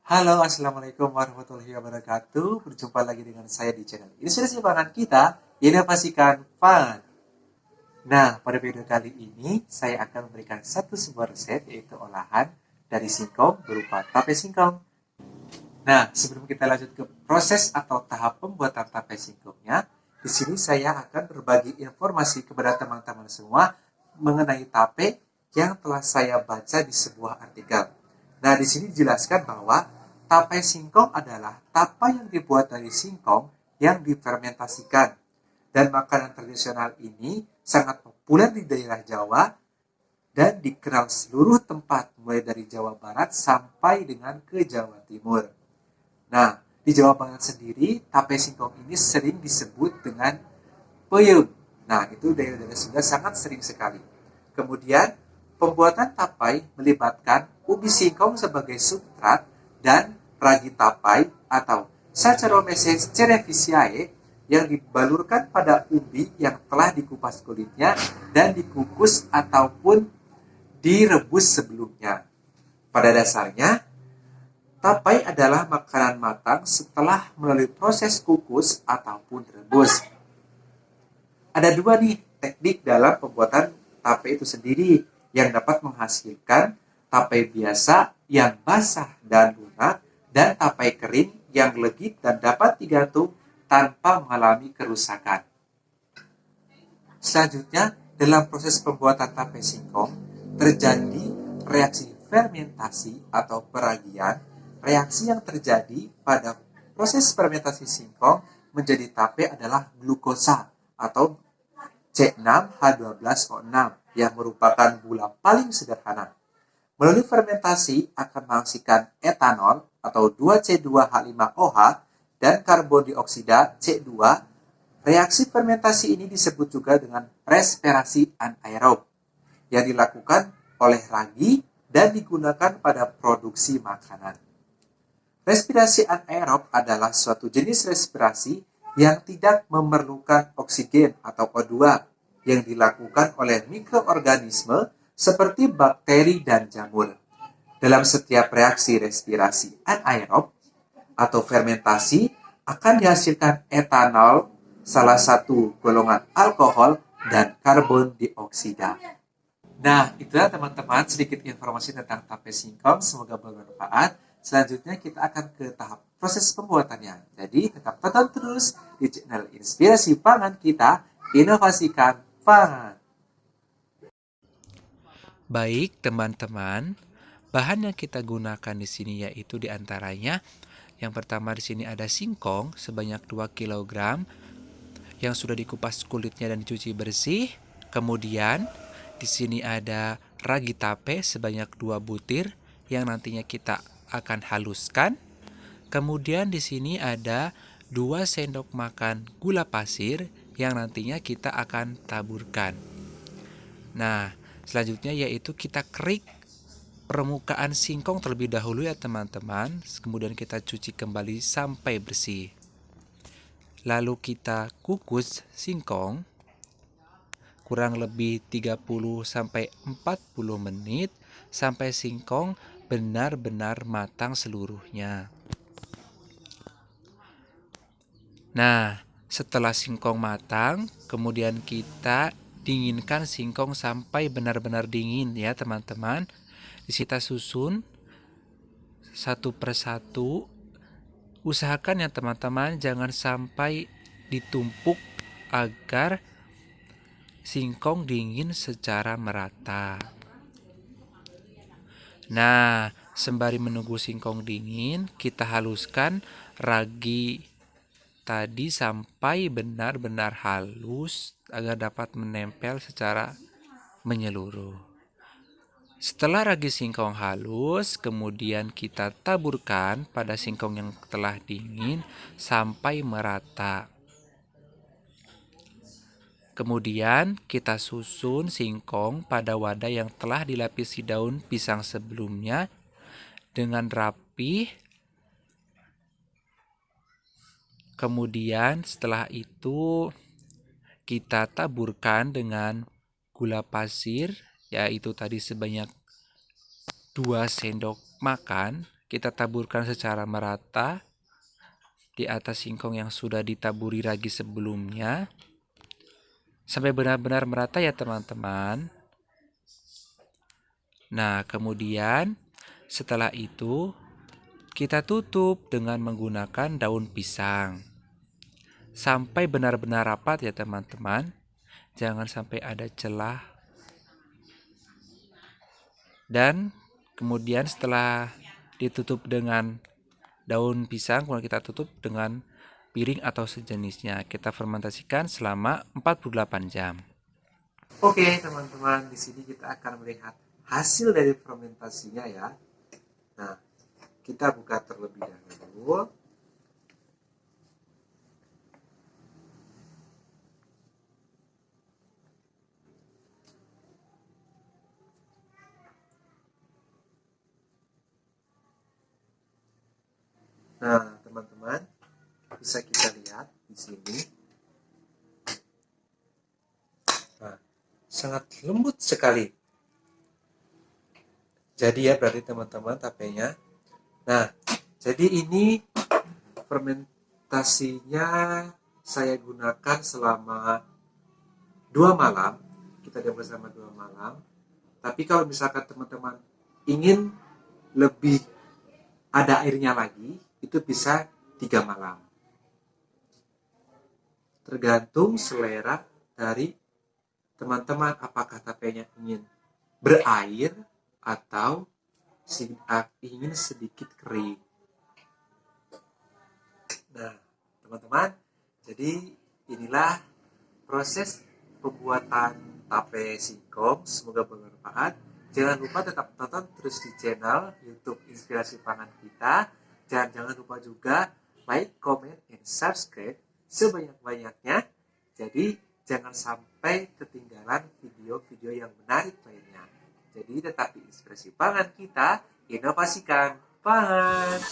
Halo, Assalamualaikum warahmatullahi wabarakatuh. Berjumpa lagi dengan saya di channel Inspirasi Pangan kita, inovasikan pangan. Nah, pada video kali ini, saya akan memberikan satu sebuah resep, yaitu olahan dari singkong berupa tape singkong. Nah, sebelum kita lanjut ke proses atau tahap pembuatan tape singkongnya, di sini saya akan berbagi informasi kepada teman-teman semua mengenai tape yang telah saya baca di sebuah artikel. Nah, di sini dijelaskan bahwa tape singkong adalah tape yang dibuat dari singkong yang difermentasikan. Dan makanan tradisional ini sangat populer di daerah Jawa dan dikenal seluruh tempat, mulai dari Jawa Barat sampai dengan ke Jawa Timur. Nah, di Jawa Barat sendiri, tape singkong ini sering disebut dengan peyem. Nah, itu daerah-daerah Sunda sangat sering sekali. Kemudian, pembuatan tapai melibatkan ubi singkong sebagai substrat dan ragi tapai atau Saccharomyces cerevisiae yang dibalurkan pada ubi yang telah dikupas kulitnya dan dikukus ataupun direbus sebelumnya. Pada dasarnya, tapai adalah makanan matang setelah melalui proses kukus ataupun rebus. Ada dua nih teknik dalam pembuatan tape itu sendiri yang dapat menghasilkan tape biasa yang basah dan lunak dan tape kering yang legit dan dapat digantung tanpa mengalami kerusakan. Selanjutnya, dalam proses pembuatan tape singkong terjadi reaksi fermentasi atau peragian. Reaksi yang terjadi pada proses fermentasi singkong menjadi tape adalah glukosa atau C6H12O6 yang merupakan gula paling sederhana. Melalui fermentasi akan menghasilkan etanol atau 2C2H5OH dan karbon dioksida C2. Reaksi fermentasi ini disebut juga dengan respirasi anaerob yang dilakukan oleh ragi dan digunakan pada produksi makanan. Respirasi anaerob adalah suatu jenis respirasi yang tidak memerlukan oksigen atau O2 yang dilakukan oleh mikroorganisme seperti bakteri dan jamur. Dalam setiap reaksi respirasi anaerob atau fermentasi akan dihasilkan etanol, salah satu golongan alkohol, dan karbon dioksida. Nah, itulah teman-teman sedikit informasi tentang tape singkong. Semoga bermanfaat. Selanjutnya kita akan ke tahap proses pembuatannya. Jadi tetap tonton terus di channel Inspirasi Pangan kita, inovasikan pangan. Baik, teman-teman, bahan yang kita gunakan di sini yaitu diantaranya yang pertama di sini ada singkong sebanyak 2 kg yang sudah dikupas kulitnya dan dicuci bersih. Kemudian di sini ada ragi tape sebanyak 2 butir yang nantinya kita akan haluskan. Kemudian di sini ada 2 sendok makan gula pasir yang nantinya kita akan taburkan. Nah, selanjutnya yaitu kita kerik permukaan singkong terlebih dahulu ya teman-teman. Kemudian kita cuci kembali sampai bersih. Lalu kita kukus singkong kurang lebih 30-40 menit sampai singkong benar-benar matang seluruhnya. Nah, setelah singkong matang, kemudian kita dinginkan singkong sampai benar-benar dingin ya teman-teman. Kita susun satu persatu. Usahakan ya teman-teman jangan sampai ditumpuk agar singkong dingin secara merata. Nah, sembari menunggu singkong dingin, kita haluskan ragi tadi sampai benar-benar halus agar dapat menempel secara menyeluruh. Setelah ragi singkong halus, kemudian kita taburkan pada singkong yang telah dingin sampai merata. Kemudian kita susun singkong pada wadah yang telah dilapisi daun pisang sebelumnya dengan rapi. Kemudian setelah itu kita taburkan dengan gula pasir, yaitu tadi sebanyak 2 sendok makan kita taburkan secara merata di atas singkong yang sudah ditaburi ragi sebelumnya sampai benar-benar merata ya teman-teman. Nah, kemudian setelah itu kita tutup dengan menggunakan daun pisang sampai benar-benar rapat ya teman-teman. Jangan sampai ada celah. Dan kemudian setelah ditutup dengan daun pisang, kemudian kita tutup dengan piring atau sejenisnya. Kita fermentasikan selama 48 jam. Oke, teman-teman, di sini kita akan melihat hasil dari fermentasinya ya. Nah, kita buka terlebih dahulu. Nah, teman-teman, bisa kita lihat di sini. Nah, sangat lembut sekali. Jadi ya berarti teman-teman tapenya. Nah, jadi ini fermentasinya saya gunakan selama 2 malam. Kita diam bersama 2 malam. Tapi kalau misalkan teman-teman ingin lebih ada airnya lagi, itu bisa 3 malam. Tergantung selera dari teman-teman, apakah tapenya ingin berair atau ingin sedikit kering. Nah, teman-teman, jadi inilah proses pembuatan tape singkong. Semoga bermanfaat. Jangan lupa tetap tonton terus di channel YouTube Inspirasi Pangan kita. Dan jangan lupa juga like, comment, and subscribe sebanyak-banyaknya. Jadi jangan sampai ketinggalan video-video yang menarik lainnya. Jadi tetap di Inspirasi Pangan kita, inovasikan pangan.